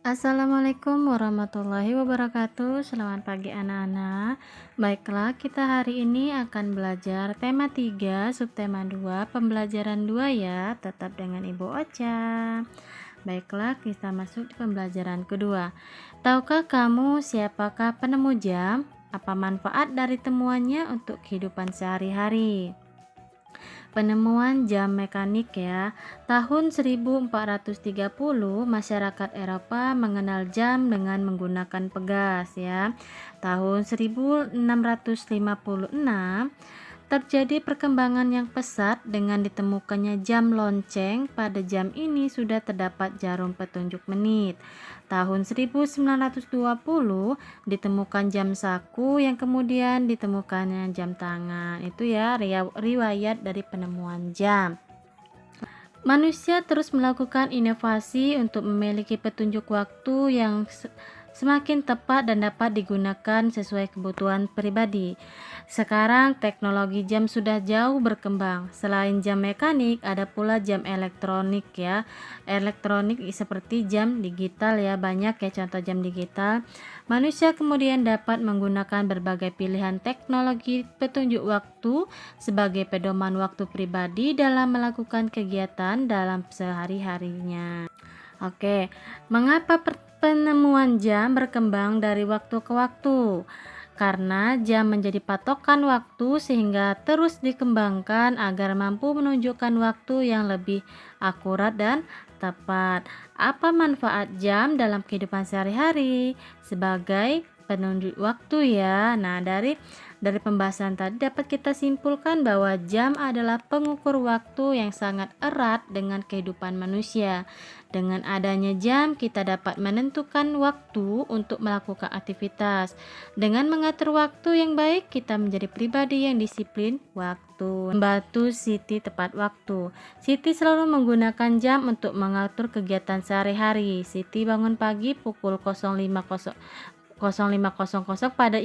Assalamualaikum warahmatullahi wabarakatuh. Selamat pagi anak-anak. Baiklah, kita hari ini akan belajar tema 3, subtema 2, pembelajaran 2 ya. Tetap dengan Ibu Ocha. Baiklah, kita masuk di pembelajaran kedua. Tahukah kamu siapakah penemu jam? Apa manfaat dari temuannya untuk kehidupan sehari-hari? Penemuan jam mekanik ya. Tahun 1430 masyarakat Eropa mengenal jam dengan menggunakan pegas ya. Tahun 1656 terjadi perkembangan yang pesat dengan ditemukannya jam lonceng. Pada jam ini sudah terdapat jarum petunjuk menit. Tahun 1920 ditemukan jam saku yang kemudian ditemukannya jam tangan. Itu ya riwayat dari penemuan jam. Manusia terus melakukan inovasi untuk memiliki petunjuk waktu yang semakin tepat dan dapat digunakan sesuai kebutuhan pribadi. Sekarang teknologi jam sudah jauh berkembang. Selain jam mekanik, ada pula jam elektronik ya. Elektronik seperti jam digital ya, banyak ya contoh jam digital. Manusia kemudian dapat menggunakan berbagai pilihan teknologi petunjuk waktu sebagai pedoman waktu pribadi dalam melakukan kegiatan dalam sehari-harinya. Oke, mengapa penemuan jam berkembang dari waktu ke waktu? Karena jam menjadi patokan waktu sehingga terus dikembangkan agar mampu menunjukkan waktu yang lebih akurat dan tepat. Apa manfaat jam dalam kehidupan sehari-hari? Sebagai penunjuk waktu ya. Nah, dari pembahasan tadi dapat kita simpulkan bahwa jam adalah pengukur waktu yang sangat erat dengan kehidupan manusia. Dengan adanya jam, kita dapat menentukan waktu untuk melakukan aktivitas. Dengan mengatur waktu yang baik, kita menjadi pribadi yang disiplin waktu. Membantu Siti tepat waktu. Siti selalu menggunakan jam untuk mengatur kegiatan sehari-hari. Siti bangun pagi pukul 05.00 pada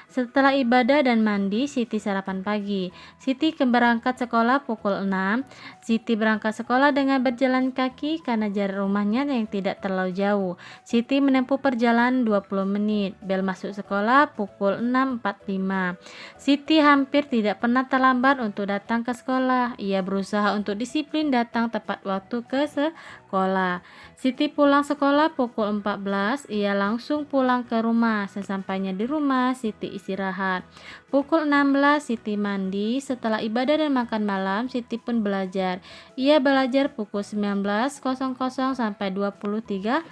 setelah ibadah dan mandi. Siti sarapan pagi. Siti berangkat sekolah pukul 6. Siti berangkat sekolah dengan berjalan kaki karena jarak rumahnya yang tidak terlalu jauh. Siti menempuh perjalanan 20 menit. Bel masuk sekolah pukul 6.45. Siti hampir tidak pernah terlambat untuk datang ke sekolah. Ia berusaha untuk disiplin datang tepat waktu ke sekolah. Siti pulang sekolah pukul 14. Ia langsung pulang ke rumah. Sesampainya di rumah, Siti istirahat. Pukul 16 Siti mandi. Setelah ibadah dan makan malam, Siti pun belajar. Ia belajar pukul 19.00 sampai 23.00.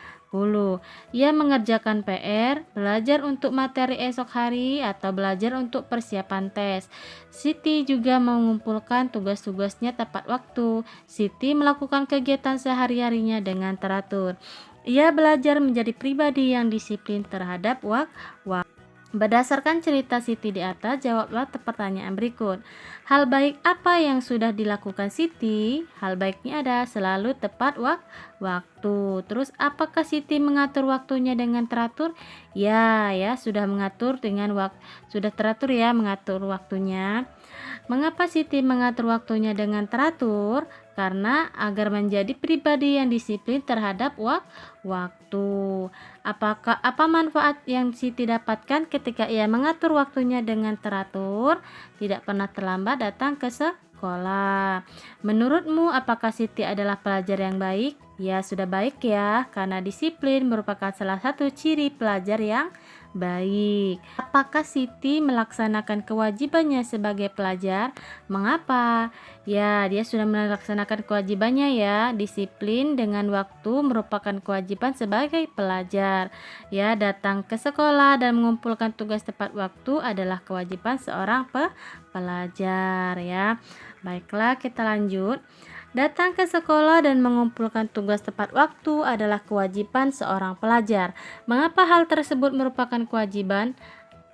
Ia mengerjakan PR, belajar untuk materi esok hari atau belajar untuk persiapan tes. Siti juga mengumpulkan tugas-tugasnya tepat waktu. Siti melakukan kegiatan sehari-harinya dengan teratur. Ia belajar menjadi pribadi yang disiplin terhadap waktu. Berdasarkan cerita Siti di atas, jawablah pertanyaan berikut. Hal baik apa yang sudah dilakukan Siti? Hal baiknya ada selalu tepat waktu. Terus apakah Siti mengatur waktunya dengan teratur? Ya, sudah mengatur dengan sudah teratur ya mengatur waktunya. Mengapa Siti mengatur waktunya dengan teratur? Karena agar menjadi pribadi yang disiplin terhadap waktu. Apa manfaat yang Siti dapatkan ketika ia mengatur waktunya dengan teratur? Tidak pernah terlambat datang ke sekolah. Menurutmu apakah Siti adalah pelajar yang baik? Ya, sudah baik ya, karena disiplin merupakan salah satu ciri pelajar yang baik. Apakah Siti melaksanakan kewajibannya sebagai pelajar? Mengapa? Ya, dia sudah melaksanakan kewajibannya ya. Disiplin dengan waktu merupakan kewajiban sebagai pelajar. Ya, datang ke sekolah dan mengumpulkan tugas tepat waktu adalah kewajiban seorang pelajar ya. Baiklah, kita lanjut. Datang ke sekolah dan mengumpulkan tugas tepat waktu adalah kewajiban seorang pelajar. Mengapa hal tersebut merupakan kewajiban?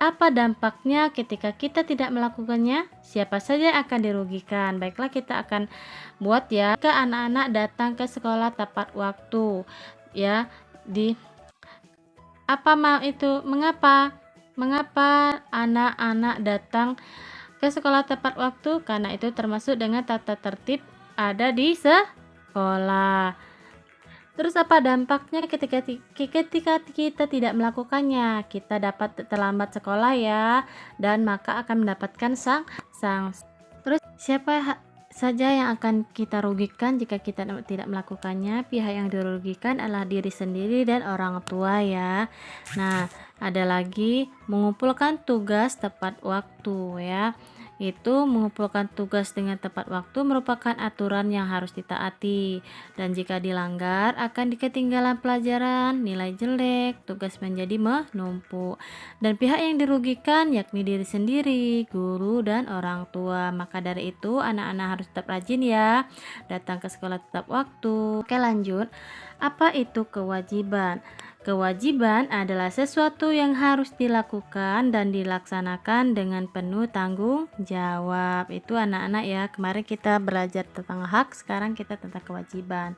Apa dampaknya ketika kita tidak melakukannya? Siapa saja yang akan dirugikan? Baiklah, kita akan buat ya. Jika anak-anak datang ke sekolah tepat waktu, ya, mengapa anak-anak datang ke sekolah tepat waktu? Karena itu termasuk dengan tata tertib ada di sekolah. Terus apa dampaknya ketika kita tidak melakukannya? Kita dapat terlambat sekolah ya, dan maka akan mendapatkan sang. Terus saja yang akan kita rugikan jika kita tidak melakukannya? Pihak yang dirugikan adalah diri sendiri dan orang tua ya. Nah, ada lagi mengumpulkan tugas tepat waktu ya. Itu mengumpulkan tugas dengan tepat waktu merupakan aturan yang harus ditaati, dan jika dilanggar akan ketinggalan pelajaran, nilai jelek, tugas menjadi menumpuk, dan pihak yang dirugikan yakni diri sendiri, guru, dan orang tua. Maka dari itu anak-anak harus tetap rajin ya, datang ke sekolah tepat waktu. Oke, lanjut. Apa itu kewajiban? Kewajiban adalah sesuatu yang harus dilakukan dan dilaksanakan dengan penuh tanggung jawab. Itu anak-anak ya, kemarin kita belajar tentang hak, sekarang kita tentang kewajiban.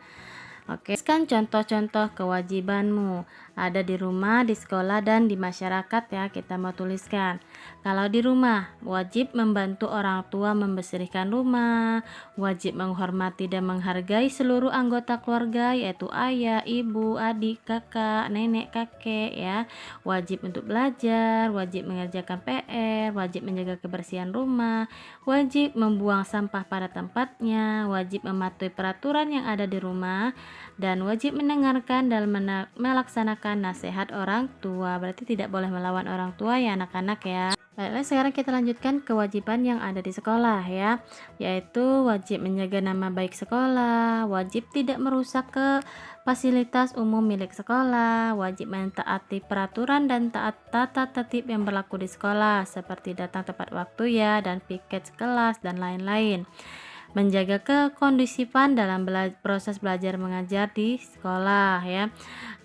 Oke, kan contoh-contoh kewajibanmu ada di rumah, di sekolah, dan di masyarakat ya. Kita mau tuliskan. Kalau di rumah, wajib membantu orang tua membersihkan rumah, wajib menghormati dan menghargai seluruh anggota keluarga, yaitu ayah, ibu, adik, kakak, nenek, kakek ya. Wajib untuk belajar, wajib mengerjakan PR, wajib menjaga kebersihan rumah, wajib membuang sampah pada tempatnya, wajib mematuhi peraturan yang ada di rumah, dan wajib mendengarkan dan melaksanakan nasihat orang tua. Berarti tidak boleh melawan orang tua ya anak-anak ya. Baiklah, sekarang kita lanjutkan kewajiban yang ada di sekolah ya, yaitu wajib menjaga nama baik sekolah, wajib tidak merusak ke fasilitas umum milik sekolah, wajib mentaati peraturan dan taat tata tertib yang berlaku di sekolah seperti datang tepat waktu ya, dan piket kelas dan lain-lain. Menjaga kekondusifan dalam proses belajar mengajar di sekolah ya.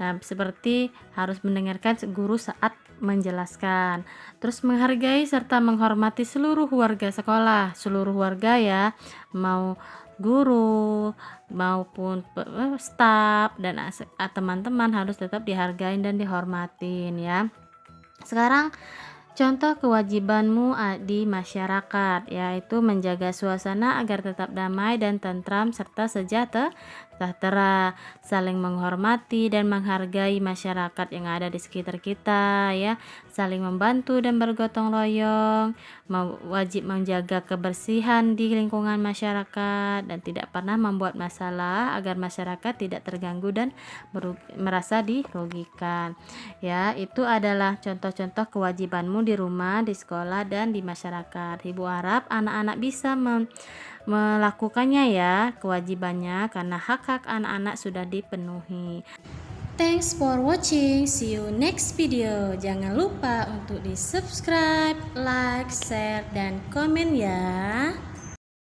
Nah, seperti harus mendengarkan guru saat menjelaskan. Terus menghargai serta menghormati seluruh warga sekolah, seluruh warga ya, mau guru maupun staf dan teman-teman harus tetap dihargai dan dihormatin ya. Sekarang contoh kewajibanmu di masyarakat, yaitu menjaga suasana agar tetap damai dan tentram serta sejahtera, saling menghormati dan menghargai masyarakat yang ada di sekitar kita ya, saling membantu dan bergotong royong, wajib menjaga kebersihan di lingkungan masyarakat dan tidak pernah membuat masalah agar masyarakat tidak terganggu dan merasa dirugikan. Ya, itu adalah contoh-contoh kewajibanmu di rumah, di sekolah, dan di masyarakat. Ibu harap anak-anak bisa melakukannya ya, kewajibannya, karena hak-hak anak-anak sudah dipenuhi. Thanks for watching. See you next video. Jangan lupa untuk di subscribe, like, share, dan komen ya.